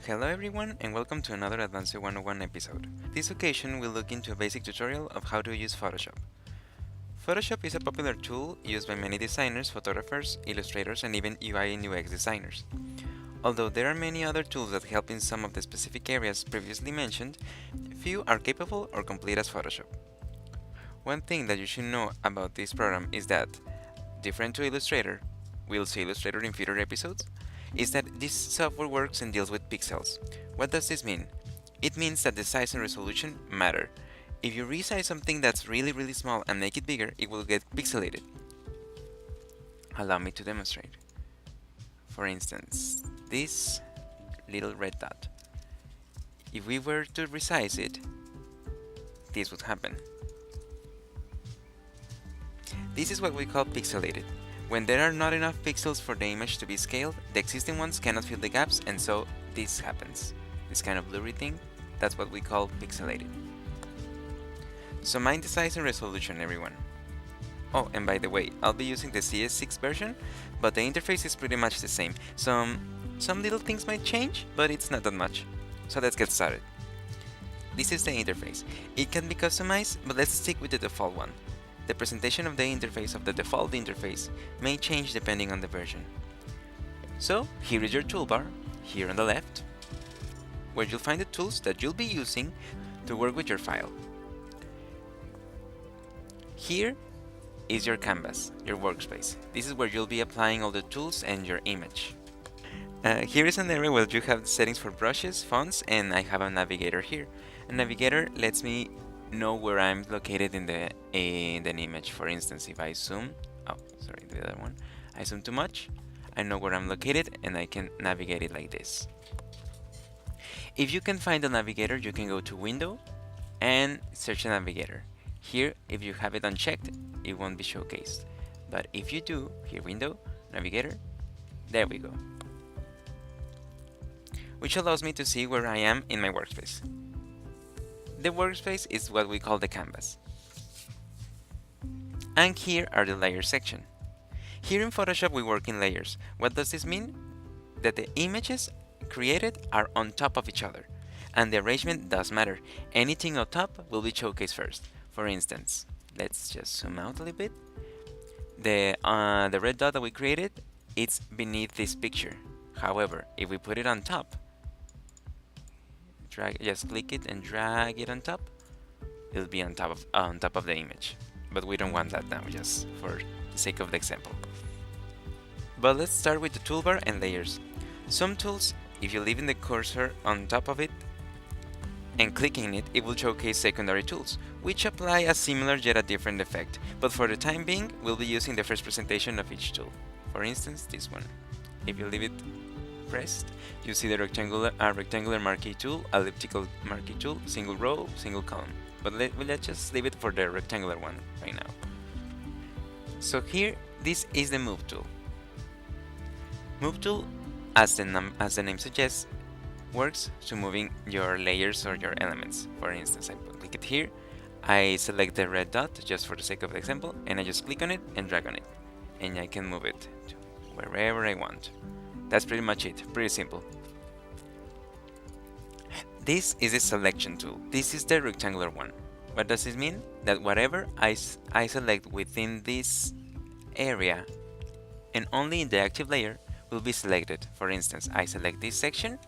Hello everyone and welcome to another Advancio 101 episode. This occasion we'll look into a basic tutorial of how to use Photoshop. Photoshop is a popular tool used by many designers, photographers, illustrators, and even UI and UX designers. Although there are many other tools that help in some of the specific areas previously mentioned, few are capable or complete as Photoshop. One thing that you should know about this program is that, different to Illustrator, we'll see Illustrator in future episodes, is that this software works and deals with pixels. What does this mean? It means that the size and resolution matter. If you resize something that's really small and make it bigger, it will get pixelated. Allow me to demonstrate. For instance, this little red dot. If we were to resize it, this would happen. This is what we call pixelated. When there are not enough pixels for the image to be scaled, the existing ones cannot fill the gaps, and so this happens. This kind of blurry thing, that's what we call pixelated. So mind the size and resolution, everyone. Oh, and by the way, I'll be using the CS6 version, but the interface is pretty much the same. Some little things might change, but it's not that much. So let's get started. This is the interface. It can be customized, but let's stick with the default one. The presentation of the interface of the default interface may change depending on the version. So here is your toolbar, here on the left, where you'll find the tools that you'll be using to work with your file. Here is your canvas, your workspace. This is where you'll be applying all the tools and your image. Here is an area where you have settings for brushes, fonts, and I have a navigator here. A navigator lets me know where I'm located in an image. For instance, if I zoom, the other one, I zoom too much, I know where I'm located and I can navigate it like this. If you can find the navigator, you can go to Window and search the navigator. Here, if you have it unchecked, it won't be showcased. But if you do, here Window, Navigator, there we go. Which allows me to see where I am in my workspace. The workspace is what we call the canvas. And here are the layers section. Here in Photoshop we work in layers. What does this mean? That the images created are on top of each other. And the arrangement does matter. Anything on top will be showcased first. For instance, let's just zoom out a little bit. The red dot that we created, it's beneath this picture. However, if we put it on top, just click it and drag it on top, it'll be on top of the image. But we don't want that now, just for the sake of the example. But let's start with the toolbar and layers. Some tools, if you leave the cursor on top of it and clicking it, it will showcase secondary tools, which apply a similar yet a different effect. But for the time being, we'll be using the first presentation of each tool. For instance, this one. If you leave it pressed, you see the rectangular marquee tool, elliptical marquee tool, single row, single column. But let's just leave it for the rectangular one right now. So here, this is the Move tool. Move tool, as the name suggests, works to moving your layers or your elements. For instance, I click it here, I select the red dot just for the sake of the example, and I just click on it and drag on it, and I can move it to wherever I want. That's pretty much it, pretty simple. This is a selection tool. This is the rectangular one. What does this mean? That whatever I select within this area and only in the active layer will be selected. For instance, I select this section,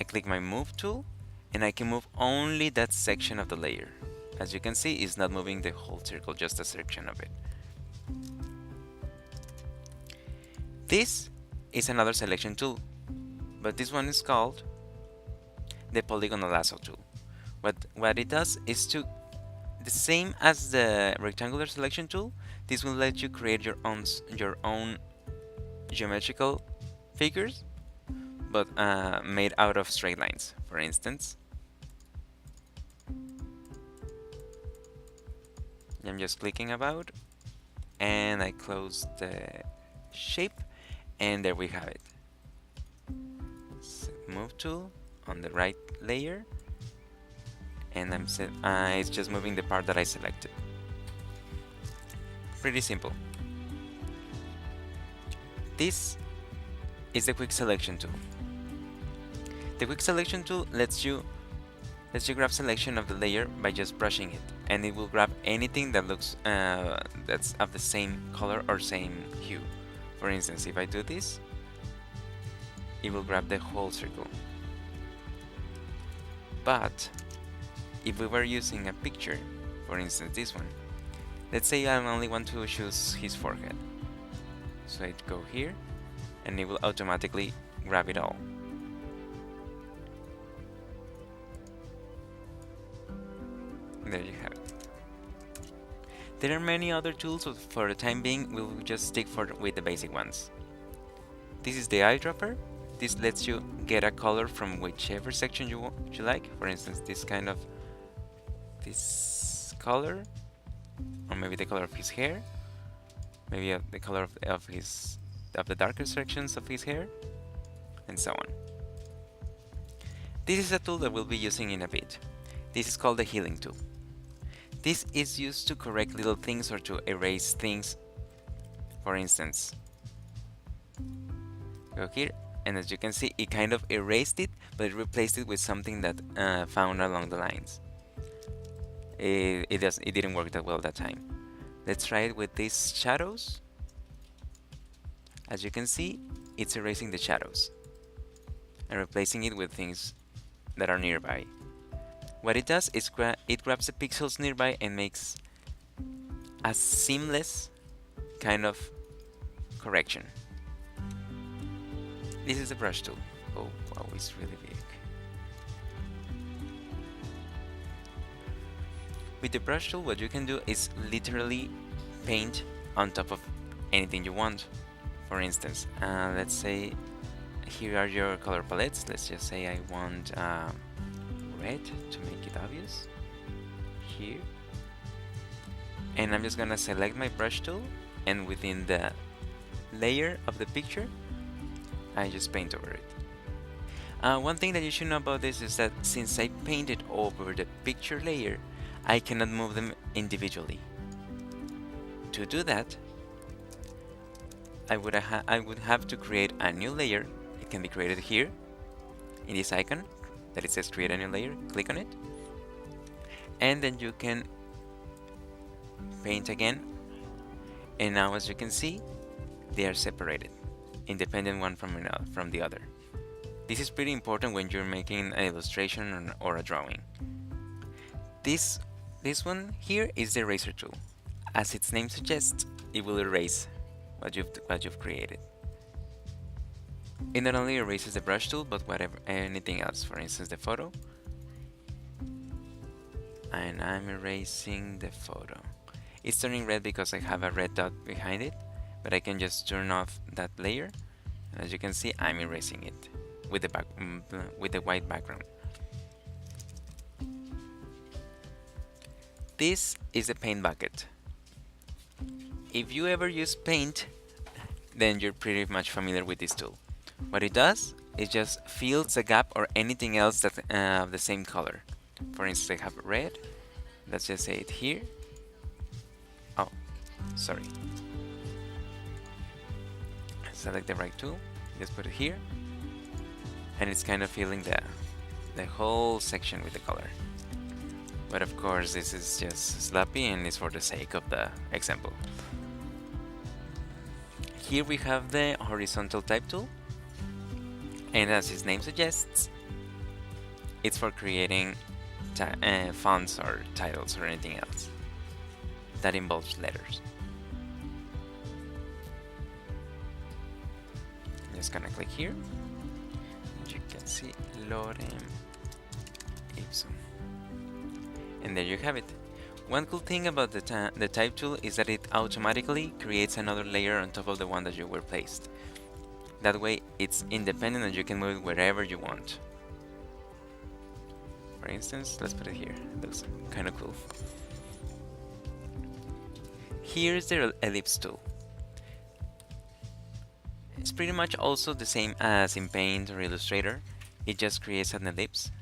I click my Move tool, and I can move only that section of the layer. As you can see, it's not moving the whole circle, just a section of it. This is another selection tool, but this one is called the polygonal lasso tool. What it does is the same as the rectangular selection tool. This will let you create your own geometrical figures, but made out of straight lines. For instance, I'm just clicking about, and I close the shape, and there we have it. Move tool on the right layer, and it's just moving the part that I selected. Pretty simple. This is the quick selection tool. The quick selection tool lets you grab selection of the layer by just brushing it, and it will grab anything that looks that's of the same color or same hue. For instance, if I do this, it will grab the whole circle. But if we were using a picture, for instance this one, let's say I only want to choose his forehead, so I'd go here and it will automatically grab it all. There you have it. There are many other tools, but for the time being we'll just stick with the basic ones. This is the eyedropper. This lets you get a color from whichever section you like. For instance, this color, or maybe the color of his hair, maybe the color of the darker sections of his hair, and so on. This is a tool that we'll be using in a bit. This is called the healing tool. This is used to correct little things or to erase things. For instance, go here, and as you can see, it kind of erased it, but it replaced it with something that found along the lines. It didn't work that well that time. Let's try it with these shadows. As you can see, it's erasing the shadows and replacing it with things that are nearby. What it does is it grabs the pixels nearby and makes a seamless kind of correction. This is the brush tool. Oh wow, it's really big. With the brush tool, what you can do is literally paint on top of anything you want. For instance, let's say here are your color palettes. Let's just say I want red to make it obvious here, and I'm just gonna select my brush tool, and within the layer of the picture I just paint over it. One thing that you should know about this is that since I painted over the picture layer, I cannot move them individually. To do that, I would have to create a new layer. It can be created here in this icon that it says create a new layer. Click on it, and then you can paint again, and now as you can see, they are separated, independent one from the other. This is pretty important when you're making an illustration or a drawing. This one here is the eraser tool. As its name suggests, it will erase what you've created. It not only erases the brush tool, but anything else. For instance, the photo. And I'm erasing the photo. It's turning red because I have a red dot behind it, but I can just turn off that layer, and as you can see, I'm erasing it with the white background. This is a paint bucket. If you ever use paint, then you're pretty much familiar with this tool. What it does is just fills a gap or anything else that of the same color. For instance, I have red. Let's just say it here. Oh, sorry. Select the right tool. Just put it here, and it's kind of filling the whole section with the color. But of course, this is just sloppy and it's for the sake of the example. Here we have the horizontal type tool, and as its name suggests, it's for creating fonts or titles or anything else that involves letters. I'm just gonna click here. You can see Lorem Ipsum, and there you have it. One cool thing about the type tool is that it automatically creates another layer on top of the one that you were placed. That way it's independent and you can move it wherever you want. For instance, let's put it here. It looks kind of cool. Here's the ellipse tool. It's pretty much also the same as in Paint or Illustrator. It just creates an ellipse,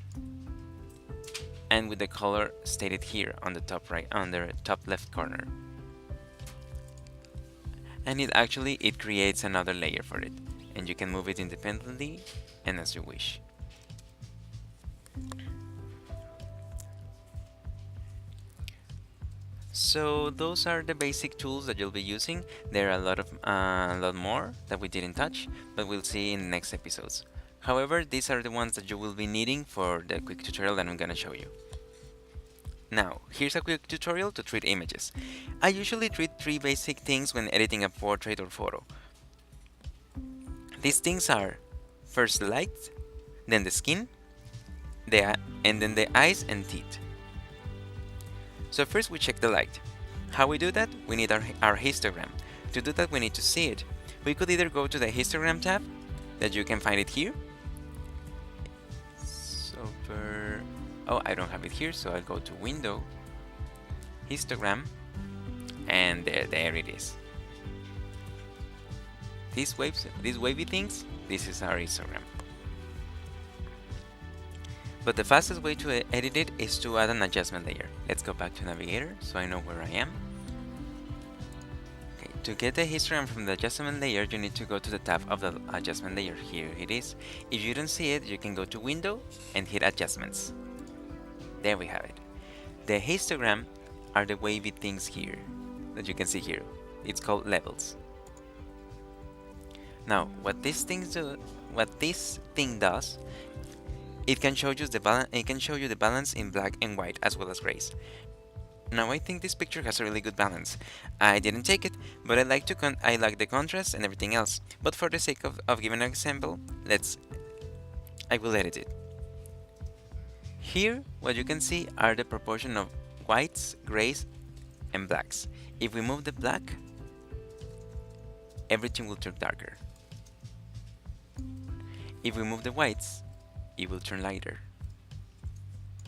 and with the color stated here on the top right, on the top left corner. And it creates another layer for it, and you can move it independently and as you wish. So those are the basic tools that you'll be using. There are a lot more that we didn't touch, but we'll see in the next episodes. However, these are the ones that you will be needing for the quick tutorial that I'm gonna show you. Now, here's a quick tutorial to treat images. I usually treat 3 basic things when editing a portrait or photo. These things are first the light, then the skin, and then the eyes and teeth. So first we check the light. How we do that? We need our histogram. To do that we need to see it. We could either go to the histogram tab, that you can find it here. Oh, I don't have it here, so I'll go to Window, Histogram, and there it is. These wavy things, this is our histogram. But the fastest way to edit it is to add an adjustment layer. Let's go back to Navigator so I know where I am. Okay, to get the histogram from the adjustment layer, you need to go to the tab of the adjustment layer. Here it is. If you don't see it, you can go to Window and hit Adjustments. There we have it. The histogram are the wavy things here that you can see here. It's called levels. Now, what this thing does, it can show you the balance in black and white as well as grays. Now I think this picture has a really good balance. I didn't take it, but I like the contrast and everything else. But for the sake of giving an example, I will edit it. Here, what you can see are the proportion of whites, grays, and blacks. If we move the black, everything will turn darker. If we move the whites, it will turn lighter.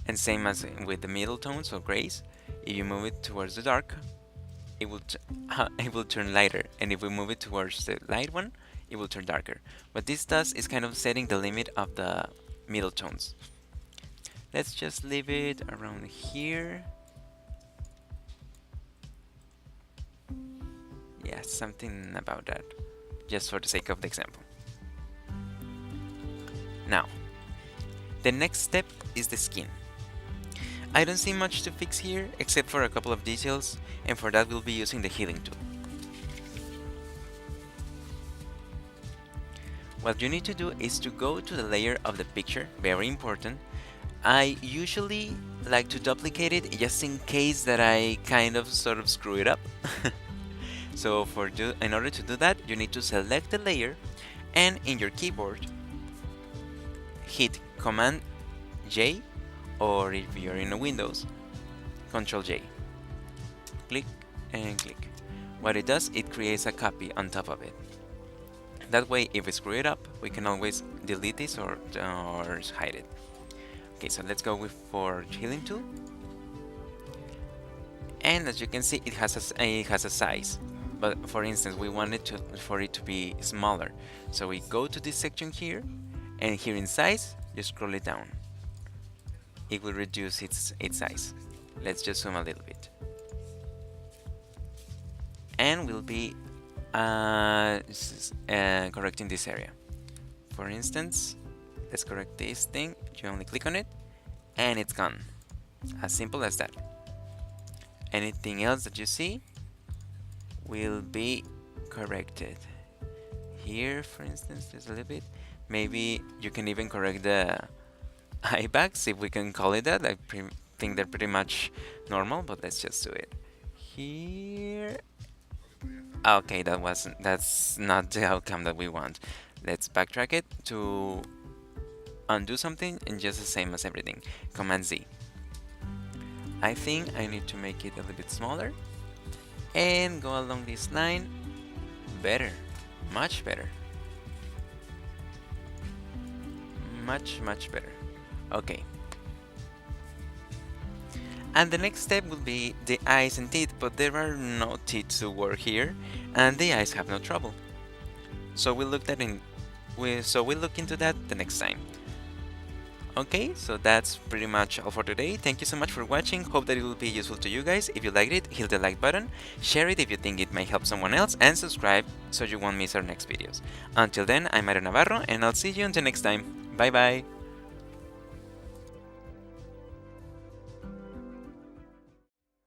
And same as with the middle tones or grays, if you move it towards the dark, it will turn lighter, and if we move it towards the light one, it will turn darker. What this does is kind of setting the limit of the middle tones. Let's just leave it around here. Yeah, something about that, just for the sake of the example. Now, the next step is the skin. I don't see much to fix here except for a couple of details, and for that we'll be using the healing tool. What you need to do is to go to the layer of the picture, very important. I usually like to duplicate it just in case that I kind of sort of screw it up. So in order to do that, you need to select the layer, and in your keyboard hit Command J, or if you're in Windows, Control J. Click and click. What it does, it creates a copy on top of it. That way, if we screw it up, we can always delete this or hide it. Okay, so let's go for healing tool. And as you can see, it has a size. But for instance, we want it for it to be smaller. So we go to this section here, and here in size, just scroll it down. It will reduce its size. Let's just zoom a little bit. And we'll be correcting this area. For instance, let's correct this thing. You only click on it, and it's gone. As simple as that. Anything else that you see will be corrected. Here, for instance, there's a little bit. Maybe you can even correct the eye bags, if we can call it that. I think they're pretty much normal, but let's just do it. Here. Okay, that's not the outcome that we want. Let's backtrack it to undo something, and just the same as everything. Command Z. I think I need to make it a little bit smaller and go along this line. Better, much better. Much better. Okay. And the next step will be the eyes and teeth, but there are no teeth to work here, and the eyes have no trouble. So we'll look into that the next time. Okay, so that's pretty much all for today. Thank you so much for watching. Hope that it will be useful to you guys. If you liked it, hit the like button, share it if you think it may help someone else, and subscribe so you won't miss our next videos. Until then, I'm Mario Navarro, and I'll see you until next time. Bye bye!